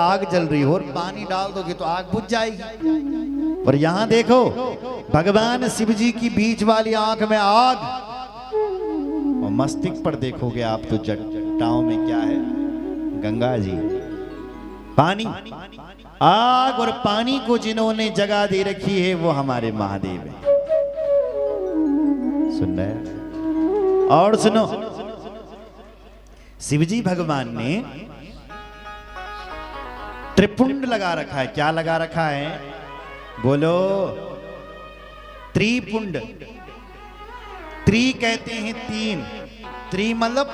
आग जल रही हो और पानी डाल दोगे तो आग बुझ जाएगी। पर यहां देखो भगवान शिव जी की बीच वाली आंख में आग और मस्तिष्क पर देखोगे आप तो जटाओं में क्या है? गंगा जी। पानी, आग और पानी को जिन्होंने जगह दे रखी है वो हमारे महादेव हैं। सुन रहे? और सुनो, शिवजी भगवान ने त्रिपुंड लगा रखा है। क्या लगा रखा है? बोलो। त्रिपुंड। त्रि कहते हैं तीन, त्रि मतलब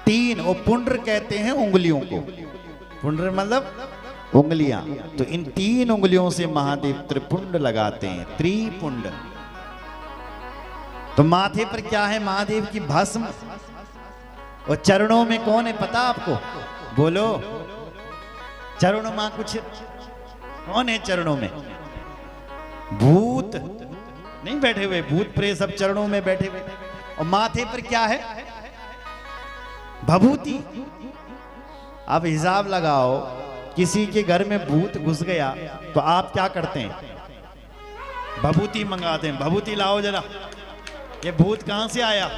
तीन, और पुंड्र कहते हैं उंगलियों को। पुंड्र मतलब उंगलियां। तो इन तीन उंगलियों से महादेव त्रिपुंड लगाते हैं, त्रिपुंड। तो माथे पर क्या है? महादेव की भस्म। और चरणों में कौन है पता आपको? बोलो। चरणों में कुछ कौन है? चरणों में भूत नहीं बैठे हुए, भूत प्रेत सब चरणों में बैठे हुए। और माथे पर क्या है? भभूति। अब हिसाब लगाओ, किसी के घर में भूत घुस गया तो आप क्या करते हैं? भभूति मंगाते हैं। भभूति लाओ जरा, ये भूत कहां से आया?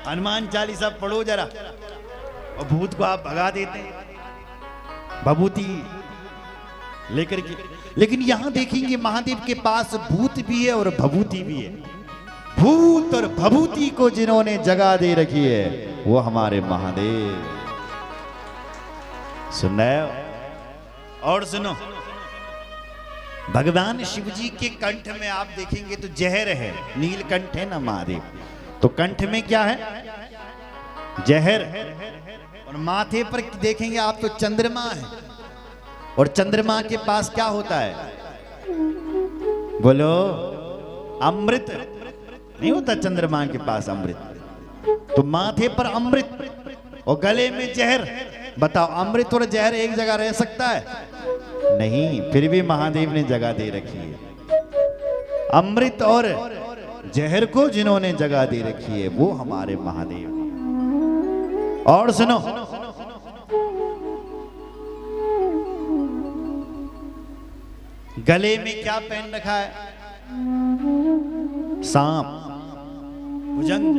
हनुमान चालीसा पढ़ो जरा, और भूत को आप भगा देते हैं भभूति लेकर के। लेकिन यहां देखेंगे महादेव के पास भूत भी है और भभूति भी है। भूत और भभूति को जिन्होंने जगह दे रखी है वो हमारे महादेव। सुन रहे हो? और सुनो, भगवान शिव जी के कंठ में आप देखेंगे तो जहर है। नीलकंठ है ना महादेव, तो कंठ में क्या है? जहर। और माथे पर देखेंगे आप तो चंद्रमा है, और चंद्रमा के पास क्या होता है? बोलो। अमृत नहीं होता चंद्रमा के पास? अमृत। तो माथे पर अमृत और गले में जहर। बताओ, अमृत और जहर एक जगह रह सकता है? नहीं। फिर भी महादेव ने जगह दे रखी है। अमृत और जहर को जिन्होंने जगह दे रखी है वो हमारे महादेव। और सुनो, गले में क्या पहन रखा है? सांप, भुजंग।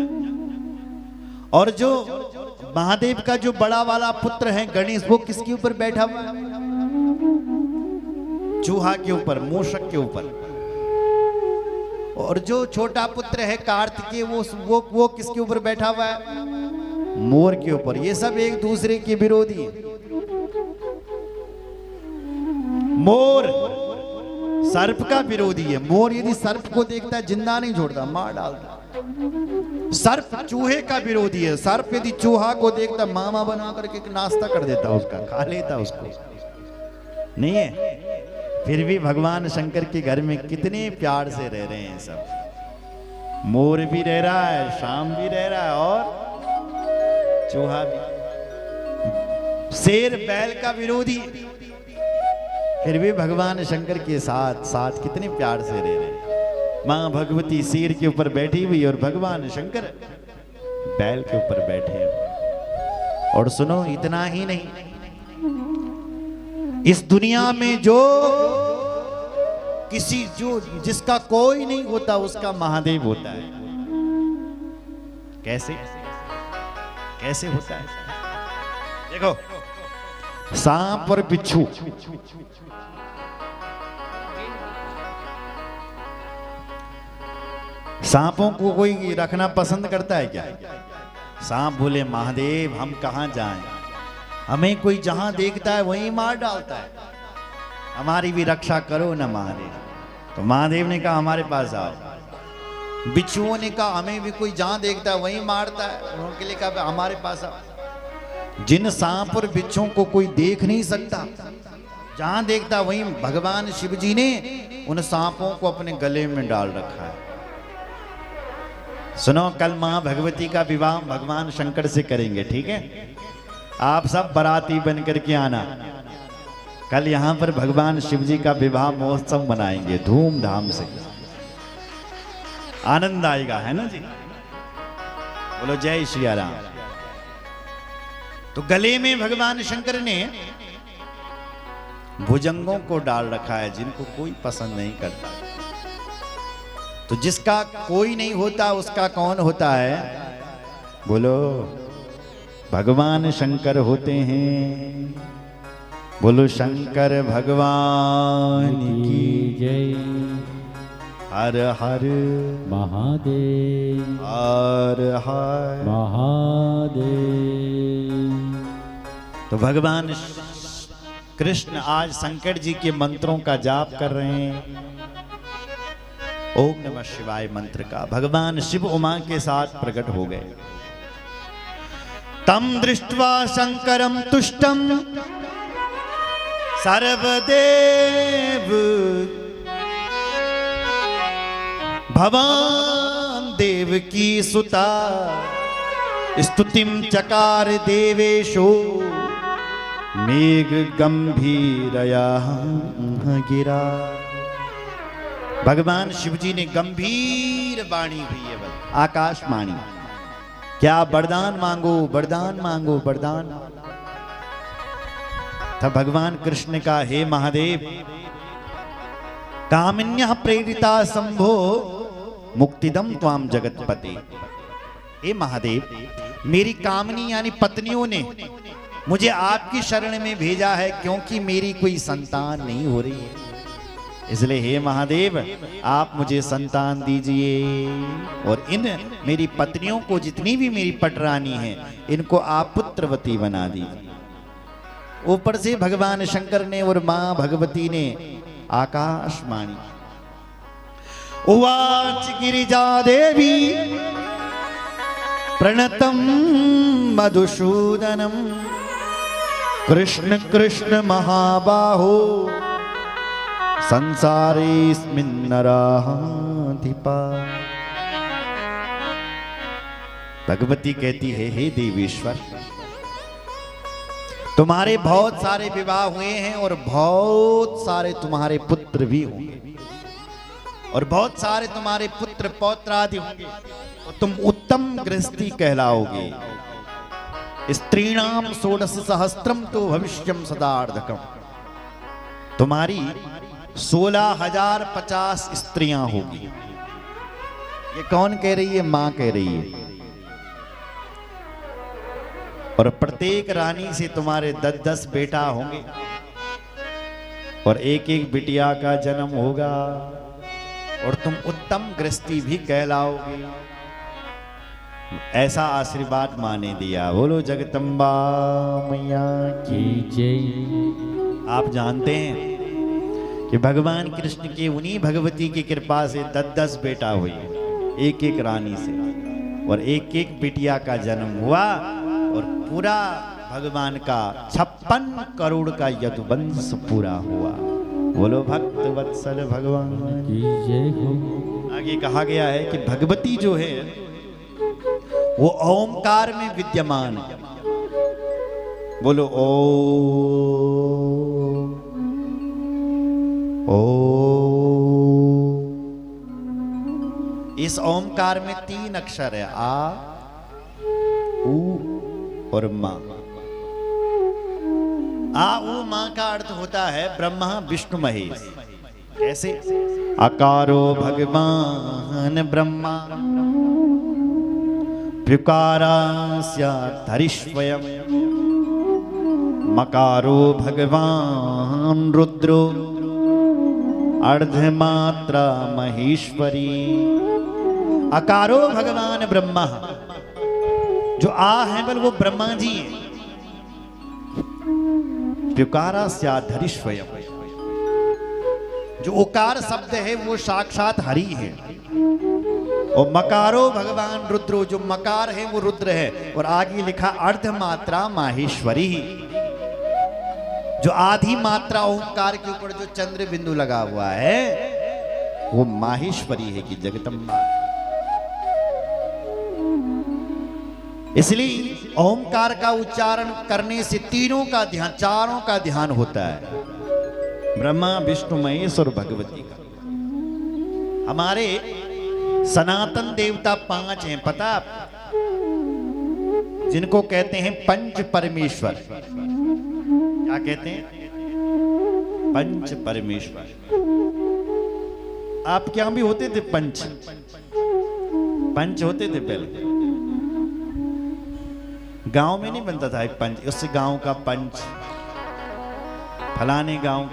और जो महादेव का जो बड़ा वाला पुत्र है गणेश, वो किसके ऊपर बैठा हुआ है? चूहा के ऊपर, मूषक के ऊपर। और जो छोटा पुत्र है कार्तिकेय, वो किसके ऊपर बैठा हुआ है? मोर के ऊपर। ये सब एक दूसरे के विरोधी है। मोर सर्प का विरोधी है। मोर यदि सर्प को देखता है जिंदा नहीं छोड़ता, मार डालता। सर्प चूहे का विरोधी है। सर्प यदि चूहा को देखता मामा बना करके नाश्ता कर देता, उसका खा लेता उसको। नहीं है? फिर भी भगवान शंकर के घर में कितने प्यार से रह रहे हैं सब। मोर भी रह रहा है, शाम भी रह रहा है, और चूहा भी। शेर बैल का विरोधी, फिर भी भगवान शंकर के साथ साथ कितने प्यार से रह रहे हैं। मां भगवती शेर के ऊपर बैठी हुई और भगवान शंकर बैल के ऊपर बैठे। और सुनो, इतना ही नहीं, इस दुनिया में जो जिसका कोई नहीं होता उसका महादेव होता है। कैसे कैसे होता है? देखो, सांप और बिच्छू। सांपों को कोई रखना पसंद करता है क्या? सांप बोले महादेव हम कहां जाएं, हमें कोई जहां देखता है वहीं मार डालता है, हमारी भी रक्षा करो ना महादेव। तो महादेव ने कहा हमारे पास आओ। बिच्छुओं ने कहा हमें भी कोई जहां देखता है वहीं मारता है, उनके लिए कहा हमारे पास आओ। जिन सांप और बिच्छुओं को कोई देख नहीं सकता, जहां देखता वहीं भगवान शिव जी ने उन सांपों को अपने गले में डाल रखा है। सुनो, कल मां भगवती का विवाह भगवान शंकर से करेंगे, ठीक है? आप सब बाराती बन करके आना। कल यहां पर भगवान शिव जी का विवाह महोत्सव मनाएंगे धूमधाम से। आनंद आएगा, है ना जी? बोलो जय श्री राम। तो गले में भगवान शंकर ने भुजंगों को डाल रखा है जिनको कोई पसंद नहीं करता। तो जिसका कोई नहीं होता उसका कौन होता है? बोलो, भगवान शंकर होते हैं। बोलो शंकर भगवान की जय। हर हर महादेव, हर हर महादेव। तो भगवान कृष्ण आज शंकर जी के मंत्रों का जाप कर रहे हैं। ओम नमः शिवाय मंत्र का भगवान शिव उमा के साथ प्रकट हो गए। तम दृष्ट्वा शंकरम तुष्टम सर्वदेव भवान देव की सुता स्तुतिम चकार देवेशो मेघ गंभीरया गिरा। भगवान शिव जी ने गंभीर वाणी हुई है, आकाश वाणी। क्या वरदान मांगो, वरदान मांगो, वरदान। तब भगवान कृष्ण ने कहा, हे महादेव, कामिन्यः प्रेरिता शंभो मुक्तिदम त्वाम जगतपते। हे महादेव, मेरी कामनी यानी पत्नियों ने मुझे आपकी शरण में भेजा है, क्योंकि मेरी कोई संतान नहीं हो रही है। इसलिए हे महादेव, आप मुझे संतान दीजिए और इन मेरी पत्नियों को, जितनी भी मेरी पटरानी हैं, इनको आप पुत्रवती बना दीजिए। ऊपर से भगवान शंकर ने और मां भगवती ने आकाशवाणी। उवाच गिरिजा देवी प्रणतम मधुसूदनम कृष्ण कृष्ण महाबाहो संसारेस्मिन् नराधिपा। भगवती कहती है, हे देवेश्वर, तुम्हारे बहुत सारे विवाह हुए हैं और बहुत सारे तुम्हारे पुत्र भी होंगे और बहुत सारे तुम्हारे पुत्र पौत्रादि होंगे और तुम उत्तम गृहस्थी कहलाओगे। स्त्रीणाम षोडश सहस्त्रम तो भविष्यम सदार्धकम। तुम्हारी 16,050 स्त्रियां होगी। ये कौन कह रही है? मां कह रही है। और प्रत्येक रानी से तुम्हारे 10-10 बेटा होंगे और एक एक बिटिया का जन्म होगा और तुम उत्तम गृहस्थी भी कहलाओगे। ऐसा आशीर्वाद मां ने दिया। बोलो जगदम्बा मैया की जय। आप जानते हैं कि भगवान कृष्ण के उन्हीं भगवती की कृपा से 10-10 बेटा हुए, एक एक रानी से, और एक एक बिटिया का जन्म हुआ और पूरा भगवान का 56 करोड़ का यदुवंश पूरा हुआ। बोलो भक्त वत्सल भगवान की जय हो। आगे कहा गया है कि भगवती जो है वो ओमकार में विद्यमान है। बोलो ओ। इस ओमकार में 3 अक्षर है, आ, उ और मां। आ उ मां का अर्थ होता है ब्रह्मा विष्णु महेश। कैसे? अकारो भगवान ब्रह्मा प्युकारास्याद्धरिष्वयम् मकारो भगवान रुद्रो अर्धमात्रा महेश्वरी। अकारो भगवान ब्रह्मा, जो आ है बल वो ब्रह्मा जी है। प्युकारास्याद्धरिष्वयम्, जो ओकार शब्द है वो साक्षात हरि है। और मकारो भगवान रुद्रो, जो मकार है वो रुद्र है। और आगे लिखा अर्धमात्रा माहेश्वरी, जो आधी मात्रा ओंकार के ऊपर जो चंद्र बिंदु लगा हुआ है वो माहेश्वरी है कि जगदम्बा। इसलिए ओंकार का उच्चारण करने से तीनों का ध्यान, चारों का ध्यान होता है, ब्रह्मा विष्णु महेश और भगवती का। हमारे सनातन देवता 5 हैं, पता आपको? जिनको कहते हैं पंच परमेश्वर। क्या कहते हैं? पंच परमेश्वर। आपके यहां भी होते थे पंच, पंच होते थे पहले। गांव में नहीं बनता था एक पंच, उससे गांव का पंच, फलाने गांव